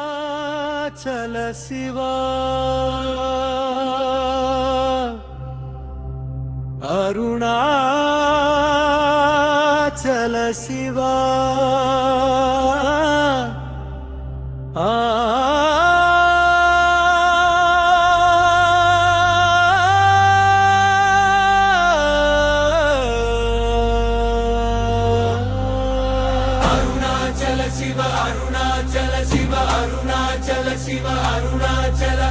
అరుణాచల శివా అరుణాచల శివా శివ అరుణాచల శివ అరుణాచల శివ అరుణాచల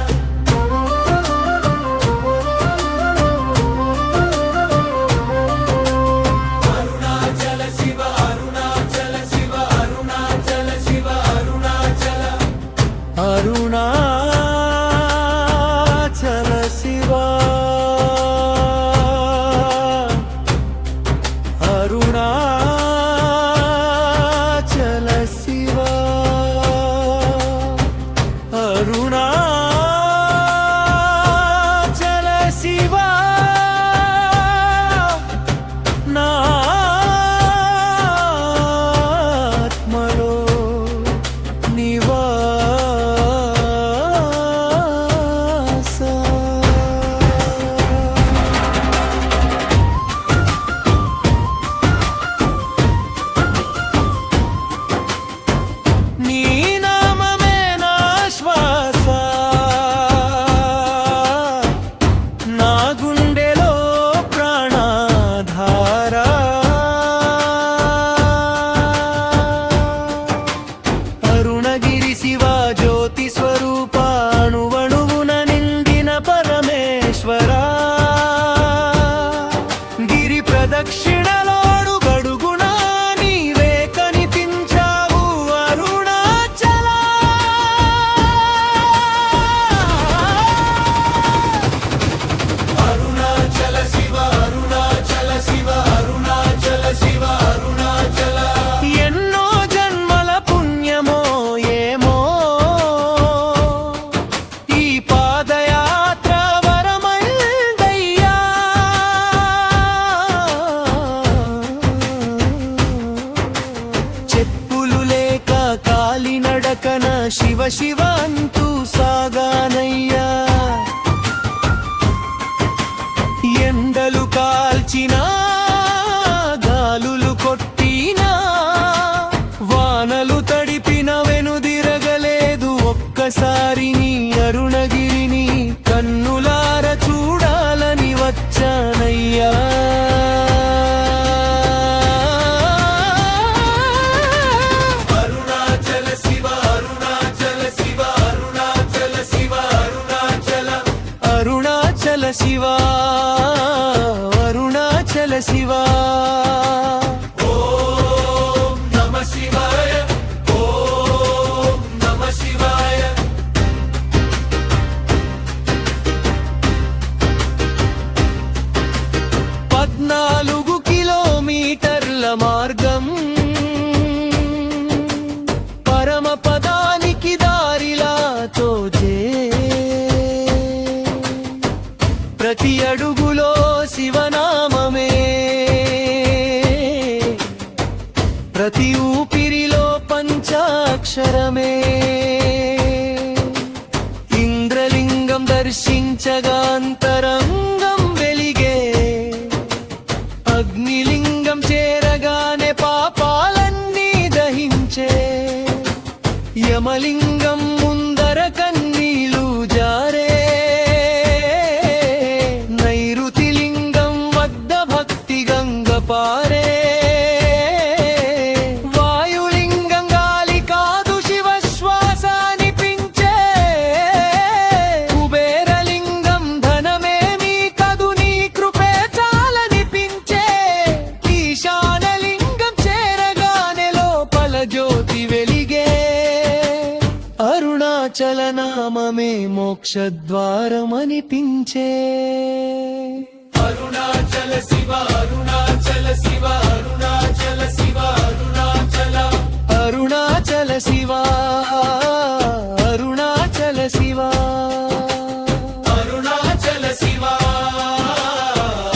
అరుణాచల శివ అరుణాచల శివ అరుణాచల శివ అరుణాచల అరుణాచల శివా అరుణాచల శివా అరుణాచల శివా నా ఆత్మలో నివాస నీ నామమే నా శ్వాస నా గుండెలో ప్రాణధార అరుణగిరి శివ జ్యోతి స్వరూప అణువణువున నిండిన పరమేశ్వరా గిరి ప్రదక్షిణలోడు గడుగునా నీవే కనిపించావు అరుణాచల అరుణాచల శివ అరుణాచల శివ అరుణాచల శివ అరుణాచల ఎన్నో జన్మల పుణ్యమో ఏమో ఈ పాదయాత్ర వరమైందయ్యా చెప్పులు లేక కాలినడకన శివ శివ అంటూ సాగానయ్యా ఎండలు కాల్చినా గాలులు కొట్టినా వానలు తడిపిన వెనుదిరగలేదు ఒక్కసారి నీ అరుణగిరిని కన్నులార చూడాలని వచ్చానయ్యా అరుణాచల శివ అరుణాచల శివ అరుణాచల శివ అరుణాచల అరుణాచల శివా అరుణాచల శివా ఓం నమః శివాయ ఓం నమః శివాయ 14 కిలోమీటర్ల మార్గం పరమ పదానికి దారిలా తోచే ప్రతి అడుగులో శివనామమే ప్రతి ఊపిరిలో పంచాక్షరమే ఇంద్రలింగం దర్శించగా అంతరంగం వెలిగే అగ్నిలింగం చేరగానే పాపాలన్నీ దహించే యమలింగం ముందర కన్నీలు జారే నైరుతి లింగం వద్ద భక్తి గంగ పారే వాయులింగం గాలి కాదు శివ శ్వాస అనిపించే కుబేరలింగం ధనమేమీ కదు నీ కృపే చాలనిపించే ఈశానలింగం చేరగానే లోపల జ్యోతి వెలిగే అరుణాచల నామమే మోక్షద్వారమనిపించే అరుణాచల శివ అరుణాచల శివ అరుణాచల శివ అరుణాచల అరుణాచల శివా అరుణాచల శివా అరుణాచల శివ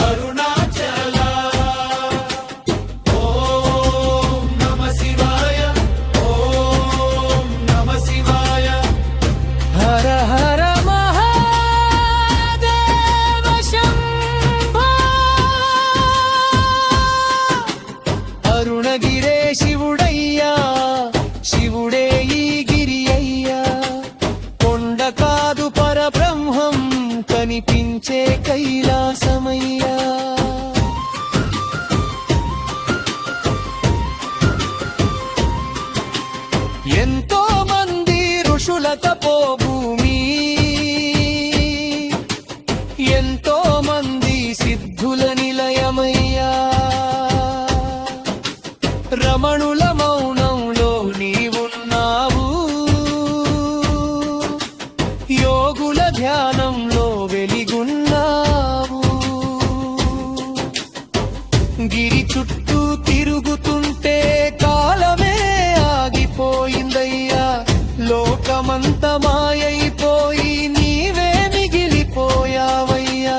అరుణాచల ఓం నమః శివాయ అరుణగిరే శివుడయ్యా, శివుడే ఈ గిరి అయ్యా. కొండ కాదు పరబ్రహ్మం కనిపించే కైలాసమయ్యా. ఎంతో మంది ఋషుల తపోభూమి, ఎంతో మంది సిద్ధుల నిలయమయ్యా. రమణుల మౌనంలో నీవున్నావు, యోగుల ధ్యానంలో వెలిగున్నావు. గిరి చుట్టూ తిరుగుతుంటే కాలమే ఆగిపోయిందయ్యా. లోకమంత మాయైపోయి నీవే మిగిలిపోయావయ్యా.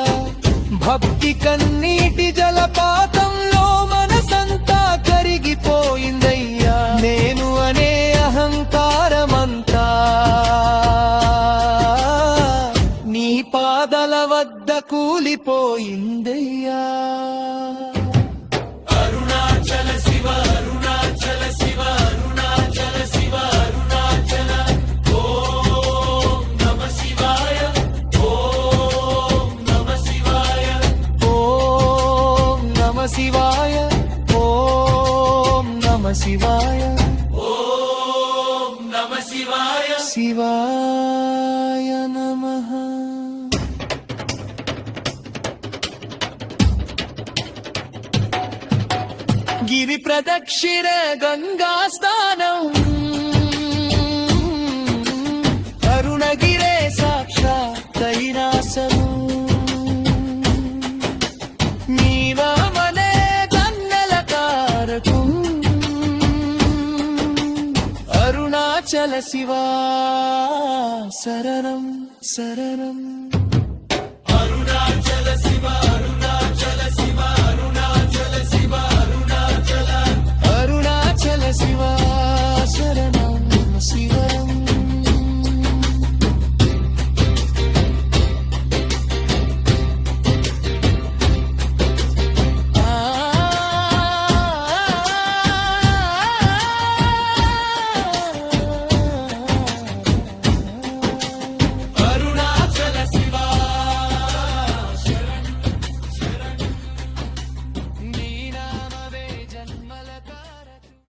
భక్తి కన్నీటి జలపాతంలో మనసంతా కరిగిపోయిందయ్యా. నేను అనే అహంకారమంతా నీ పాదల వద్ద కూలిపోయిందయ్యా. అరుణాచల శివ అరుణాచల శివ అరుణాచల శివ అరుణాచల. ఓం నమ శివాయ ఓం నమ శివాయ ఓం నమ శివాయ, ఓం నమ శివాయ, ఓం నమ శివాయ. శివాయ నమః. గిరి ప్రదక్షిణ గంగా స్నానం, అరుణగిరే సాక్షాత్ కైలాసము. నీవమనే గన్నెల కారకం, అరుణాచల శివా శరణం శరణం. అరుణాచల శివ అరుణాచల